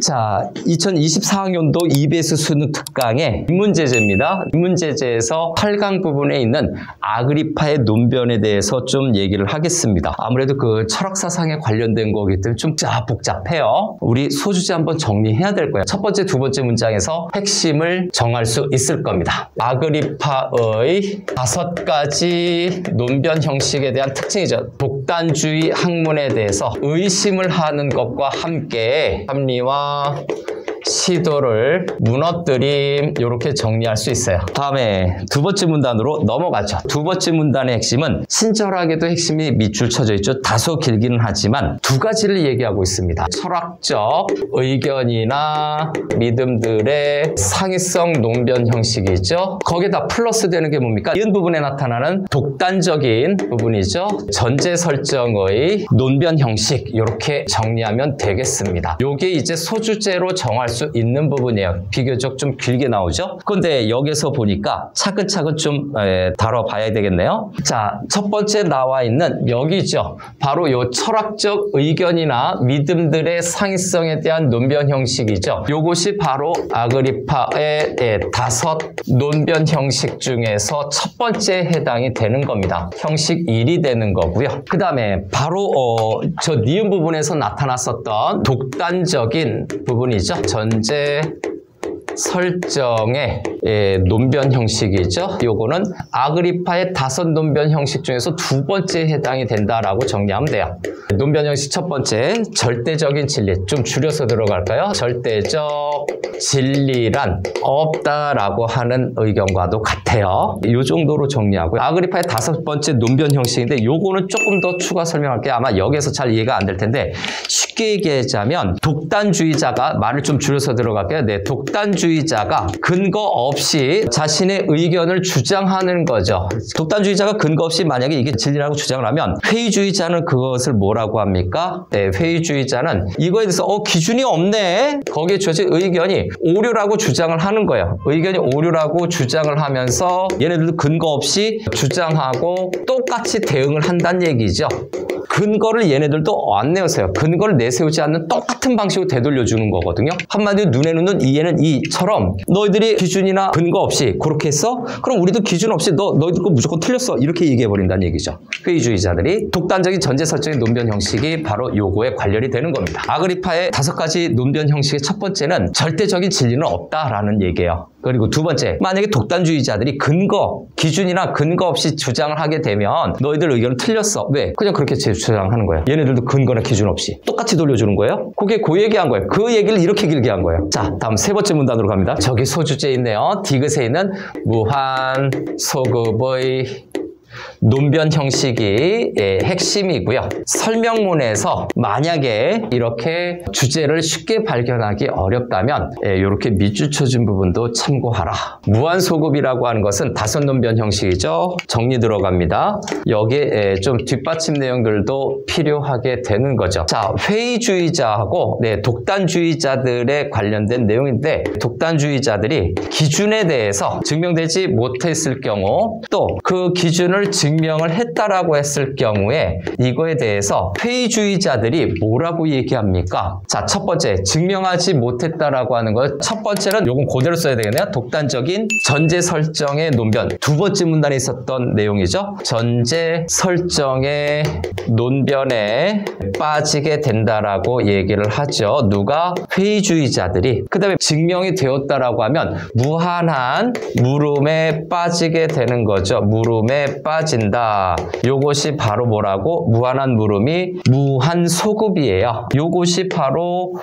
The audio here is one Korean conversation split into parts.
자, 2024학년도 EBS 수능 특강의 인문제제입니다. 인문제제에서 8강 부분에 있는 아그리파의 논변에 대해서 좀 얘기를 하겠습니다. 아무래도 그 철학사상에 관련된 거기 때문에 좀 복잡해요. 우리 소주제 한번 정리해야 될 거예요. 첫 번째, 두 번째 문장에서 핵심을 정할 수 있을 겁니다. 아그리파의 5가지 논변 형식에 대한 특징이죠. 독단주의 학문에 대해서 의심을 하는 것과 함께 합리와 시도를 무너뜨림, 이렇게 정리할 수 있어요. 다음에 두 번째 문단으로 넘어가죠. 두 번째 문단의 핵심은 친절하게도 핵심이 밑줄 쳐져 있죠. 다소 길기는 하지만 두 가지를 얘기하고 있습니다. 철학적 의견이나 믿음들의 상위성 논변 형식이죠. 거기다 플러스 되는 게 뭡니까? 이은 부분에 나타나는 독단적인 부분이죠. 전제 설정의 논변 형식, 이렇게 정리하면 되겠습니다. 요게 이제 소주제로 정할 수 있는 부분이에요. 비교적 좀 길게 나오죠. 그런데 여기서 보니까 차근차근 좀 다뤄봐야 되겠네요. 자, 첫 번째 나와 있는 여기죠. 바로 요 철학적 의견이나 믿음들의 상위성에 대한 논변 형식이죠. 요것이 바로 아그리파의 5 논변 형식 중에서 첫 번째 해당이 되는 겁니다. 형식 1이 되는 거고요. 그 다음에 바로 저 니은 부분에서 나타났었던 독단적인 부분이죠. 전제 설정의 논변 형식이죠. 요거는 아그리파의 5 논변 형식 중에서 두 번째 해당이 된다라고 정리하면 돼요. 논변 형식 첫 번째, 절대적인 진리. 좀 줄여서 들어갈까요? 절대적 진리란 없다라고 하는 의견과도 같아요. 이 정도로 정리하고요. 아그리파의 5번째 논변 형식인데 요거는 조금 더 추가 설명할게요. 아마 여기서 잘 이해가 안 될 텐데 쉽게 얘기하자면 독단주의자가, 말을 좀 줄여서 들어갈게요. 네, 독단주의자가 근거 없이 자신의 의견을 주장하는 거죠. 독단주의자가 근거 없이 만약에 이게 진리라고 주장을 하면 회의주의자는 그것을 뭐라고 합니까? 네, 회의주의자는 이거에 대해서 기준이 없네. 거기에 주어진 의견이 오류라고 주장을 하는 거예요. 의견이 오류라고 주장을 하면서 얘네들도 근거 없이 주장하고 똑같이 대응을 한다는 얘기죠. 근거를 얘네들도 안 내세워요. 근거를 내세우지 않는 똑같은 방식으로 되돌려주는 거거든요. 한마디로 눈에는 눈, 이에는 이처럼 너희들이 기준이나 근거 없이 그렇게 했어? 그럼 우리도 기준 없이 너희들 거 무조건 틀렸어. 이렇게 얘기해버린다는 얘기죠. 회의주의자들이. 독단적인 전제 설정의 논변 형식이 바로 요거에 관련이 되는 겁니다. 아그리파의 5가지 논변 형식의 첫 번째는 절대적인 진리는 없다라는 얘기예요. 그리고 두 번째, 만약에 독단주의자들이 기준이나 근거 없이 주장을 하게 되면 너희들 의견은 틀렸어. 왜? 그냥 그렇게 주장하는 거예요. 얘네들도 근거나 기준 없이 똑같이 돌려주는 거예요. 그게 그 얘기한 거예요. 그 얘기를 이렇게 길게 한 거예요. 자, 다음 세 번째 문단으로 갑니다. 저기 소주제 있네요. 디귿에 있는 무한 소급의 논변 형식이 핵심이고요. 설명문에서 만약에 이렇게 주제를 쉽게 발견하기 어렵다면 이렇게 밑줄 쳐준 부분도 참고하라. 무한소급이라고 하는 것은 5 논변 형식이죠. 정리 들어갑니다. 여기에 좀 뒷받침 내용들도 필요하게 되는 거죠. 자, 회의주의자하고 독단주의자들에 관련된 내용인데, 독단주의자들이 기준에 대해서 증명되지 못했을 경우, 또 그 기준을 증명을 했다라고 했을 경우에 이거에 대해서 회의주의자들이 뭐라고 얘기합니까? 자, 첫 번째, 증명하지 못했다라고 하는 것. 첫 번째는 요건 그대로 써야 되겠네요. 독단적인 전제 설정의 논변. 두 번째 문단에 있었던 내용이죠. 전제 설정의 논변에 빠지게 된다라고 얘기를 하죠. 누가? 회의주의자들이. 그 다음에 증명이 되었다라고 하면 무한한 물음에 빠지게 되는 거죠. 물음에 빠진다. 요것이 바로 뭐라고? 무한한 물음이 무한소급이에요. 요것이 바로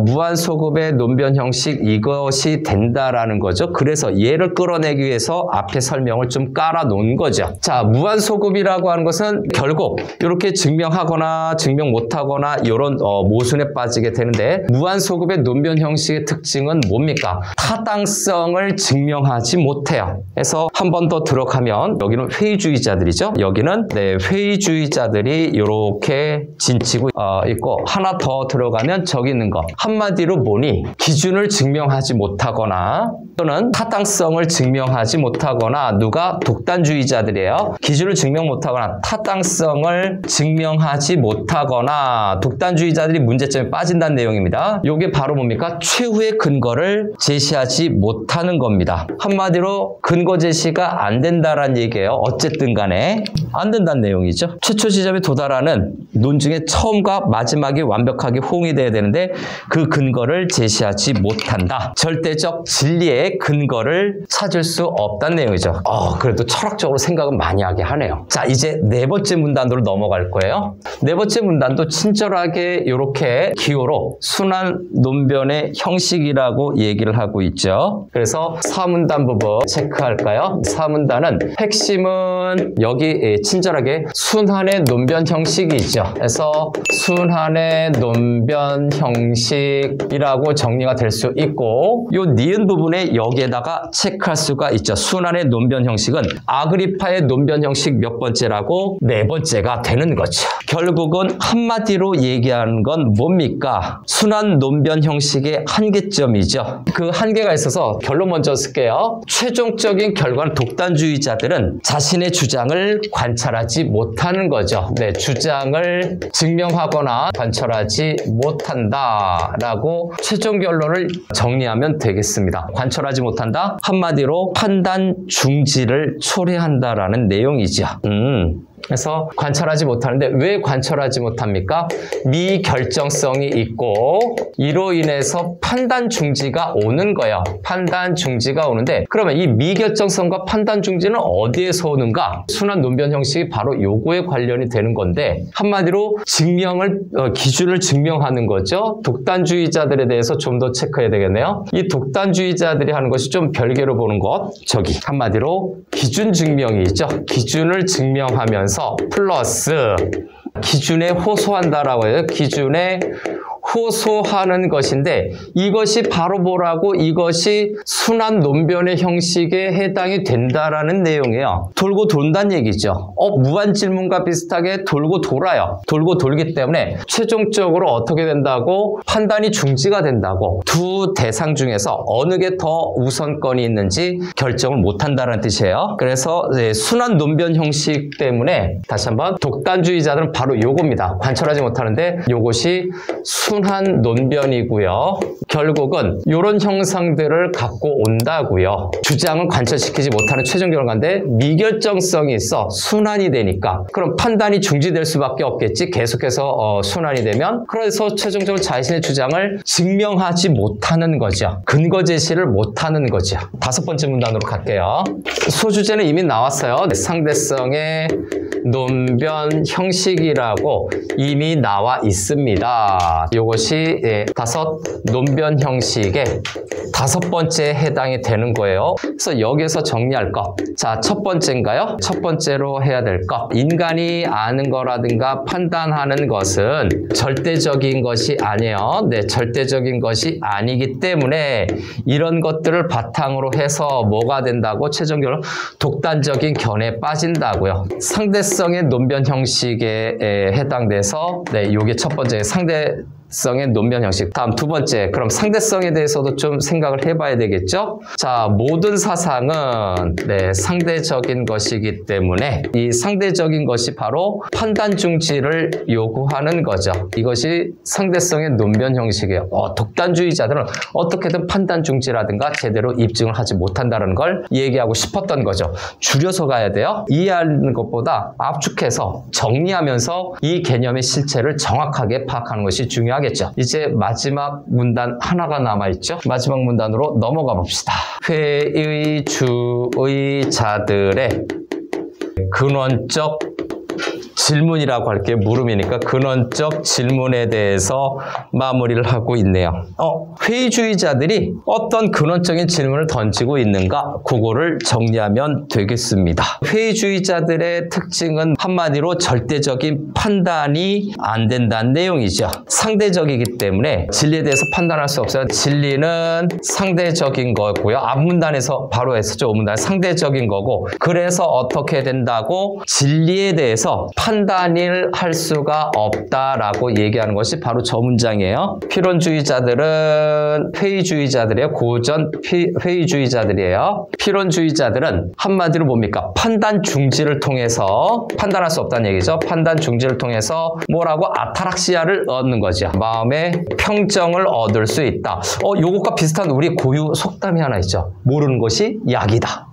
무한소급의 논변 형식, 이것이 된다라는 거죠. 그래서 얘를 끌어내기 위해서 앞에 설명을 좀 깔아 놓은 거죠. 자, 무한소급이라고 하는 것은 결국 이렇게 증명하거나 증명 못하거나 이런 모순에 빠지게 되는데, 무한소급의 논변 형식의 특징은 뭡니까? 타당성을 증명하지 못해요. 그래서 한 번 더 들어가면 여기는 회의주의자들이 회의주의자들이죠. 여기는 네, 회의주의자들이 이렇게 진치고 있고 하나 더 들어가면 저기 있는 거 한마디로 보니 기준을 증명하지 못하거나 또는 타당성을 증명하지 못하거나 누가 독단주의자들이에요. 기준을 증명 못하거나 타당성을 증명하지 못하거나 독단주의자들이 문제점에 빠진다는 내용입니다. 이게 바로 뭡니까? 최후의 근거를 제시하지 못하는 겁니다. 한마디로 근거 제시가 안 된다라는 얘기예요. 어쨌든 간에 안 된다는 내용이죠. 최초 지점에 도달하는 논증의 처음과 마지막이 완벽하게 호응이 돼야 되는데 그 근거를 제시하지 못한다. 절대적 진리의 근거를 찾을 수 없다는 내용이죠. 그래도 철학적으로 생각은 많이 하게 하네요. 자, 이제 네 번째 문단으로 넘어갈 거예요. 네 번째 문단도 친절하게 이렇게 기호로 순환 논변의 형식이라고 얘기를 하고 있죠. 그래서 4문단 부분 체크할까요? 4문단은 핵심은 여기 친절하게 순환의 논변 형식이죠. 그래서 순환의 논변 형식이라고 정리가 될 수 있고 이 니은 부분에 여기에다가 체크할 수가 있죠. 순환의 논변 형식은 아그리파의 논변 형식 몇 번째라고? 네 번째가 되는 거죠. 결국은 한마디로 얘기하는 건 뭡니까? 순환 논변 형식의 한계점이죠. 그 한계가 있어서 결론 먼저 쓸게요. 최종적인 결과는 독단주의자들은 자신의 주장을 관철하지 못하는 거죠. 네, 주장을 증명하거나 관철하지 못한다라고 최종 결론을 정리하면 되겠습니다. 관철하지 못한다? 한마디로 판단 중지를 초래한다라는 내용이죠. 그래서 관철하지 못하는데 왜 관철하지 못합니까? 미결정성이 있고 이로 인해서 판단 중지가 오는 거예요. 판단 중지가 오는데 그러면 이 미결정성과 판단 중지는 어디에서 오는가? 순환 논변 형식이 바로 요거에 관련이 되는 건데 한마디로 기준을 증명하는 거죠. 독단주의자들에 대해서 좀 더 체크해야 되겠네요. 이 독단주의자들이 하는 것이 좀 별개로 보는 것, 저기 한마디로 기준 증명이 있죠. 기준을 증명하면서 플러스 기준에 호소한다라고 해요. 기준에 호소하는 것인데 이것이 바로 뭐라고? 이것이 순환 논변의 형식에 해당이 된다라는 내용이에요. 돌고 돈다는 얘기죠. 무한 질문과 비슷하게 돌고 돌아요. 돌고 돌기 때문에 최종적으로 어떻게 된다고? 판단이 중지가 된다고. 두 대상 중에서 어느 게 더 우선권이 있는지 결정을 못한다는 뜻이에요. 그래서 순환 논변 형식 때문에 다시 한번 독단주의자들은 바로 요겁니다. 관철하지 못하는데 요것이 순환 논변이고요. 결국은 이런 형상들을 갖고 온다고요. 주장을 관철시키지 못하는 최종 결과인데 미결정성이 있어 순환이 되니까 그럼 판단이 중지될 수밖에 없겠지. 계속해서 순환이 되면 그래서 최종적으로 자신의 주장을 증명하지 못하는 거죠. 근거 제시를 못하는 거죠. 다섯 번째 문단으로 갈게요. 소주제는 이미 나왔어요. 상대성의 논변 형식이라고 이미 나와 있습니다. 이것이 다섯 논변 형식의 다섯 번째에 해당이 되는 거예요. 그래서 여기서 정리할 거. 자, 첫 번째인가요? 첫 번째로 해야 될 거. 인간이 아는 거라든가 판단하는 것은 절대적인 것이 아니에요. 네, 절대적인 것이 아니기 때문에 이런 것들을 바탕으로 해서 뭐가 된다고? 최종 결론 독단적인 견해에 빠진다고요. 상대성의 논변 형식에 해당돼서 이게 첫 번째 상대성의 논변 형식. 다음 두 번째, 그럼 상대성에 대해서도 좀 생각을 해봐야 되겠죠? 자, 모든 사상은 상대적인 것이기 때문에 이 상대적인 것이 바로 판단 중지를 요구하는 거죠. 이것이 상대성의 논변 형식이에요. 독단주의자들은 어떻게든 판단 중지라든가 제대로 입증을 하지 못한다는 걸 얘기하고 싶었던 거죠. 줄여서 가야 돼요. 이해하는 것보다 압축해서 정리하면서 이 개념의 실체를 정확하게 파악하는 것이 중요하겠죠. 이제 마지막 문단 하나가 남아있죠. 마지막 문단으로 넘어가 봅시다. 회의주의자들의 근원적 질문이라고 할게요. 물음이니까 근원적 질문에 대해서 마무리를 하고 있네요. 회의주의자들이 어떤 근원적인 질문을 던지고 있는가? 그거를 정리하면 되겠습니다. 회의주의자들의 특징은 한마디로 절대적인 판단이 안 된다는 내용이죠. 상대적이기 때문에 진리에 대해서 판단할 수 없어요. 진리는 상대적인 거고요. 앞문단에서 바로 했었죠. 오문단 상대적인 거고, 그래서 어떻게 된다고? 진리에 대해서 판단을 할 수가 없다라고 얘기하는 것이 바로 저 문장이에요. 필론주의자들은 회의주의자들이에요. 고전 회의주의자들이에요. 필론주의자들은 한마디로 뭡니까? 판단 중지를 통해서 판단할 수 없다는 얘기죠. 판단 중지를 통해서 뭐라고? 아타락시아를 얻는 거죠. 마음의 평정을 얻을 수 있다. 요것과 비슷한 우리 고유 속담이 하나 있죠. 모르는 것이 약이다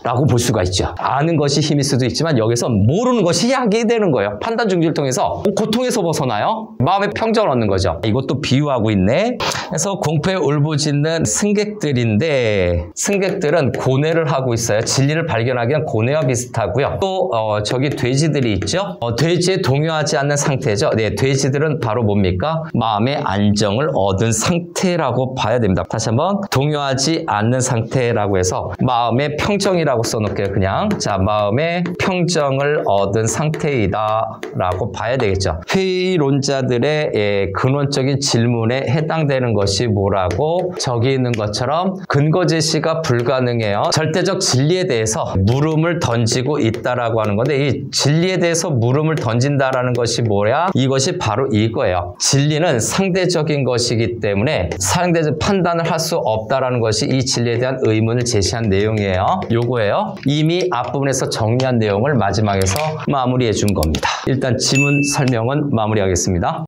라고 볼 수가 있죠. 아는 것이 힘일 수도 있지만 여기서 모르는 것이 약이 되는 거예요. 판단 중지를 통해서 고통에서 벗어나요. 마음의 평정을 얻는 거죠. 이것도 비유하고 있네. 그래서 공포에 울부짖는 승객들인데, 승객들은 고뇌를 하고 있어요. 진리를 발견하기 위한 고뇌와 비슷하고요. 또 저기 돼지들이 있죠. 돼지에 동요하지 않는 상태죠. 네, 돼지들은 바로 뭡니까? 마음의 안정을 얻은 상태라고 봐야 됩니다. 다시 한번 동요하지 않는 상태라고 해서 마음의 평정이라고 써놓을게요. 그냥 자, 마음의 평정을 얻은 상태이다 라고 봐야 되겠죠. 회의론자들의 근원적인 질문에 해당되는 것이 뭐라고? 저기 있는 것처럼 근거 제시가 불가능해요. 절대적 진리에 대해서 물음을 던지고 있다라고 하는 건데, 이 진리에 대해서 물음을 던진다라는 것이 뭐야? 이것이 바로 이거예요. 진리는 상대적인 것이기 때문에 상대적 판단을 할 수 없다라는 것이 이 진리에 대한 의문을 제시한 내용이에요. 요거예요. 이미 앞부분에서 정리한 내용을 마지막에서 마무리해 준 겁니다. 일단 지문 설명은 마무리하겠습니다.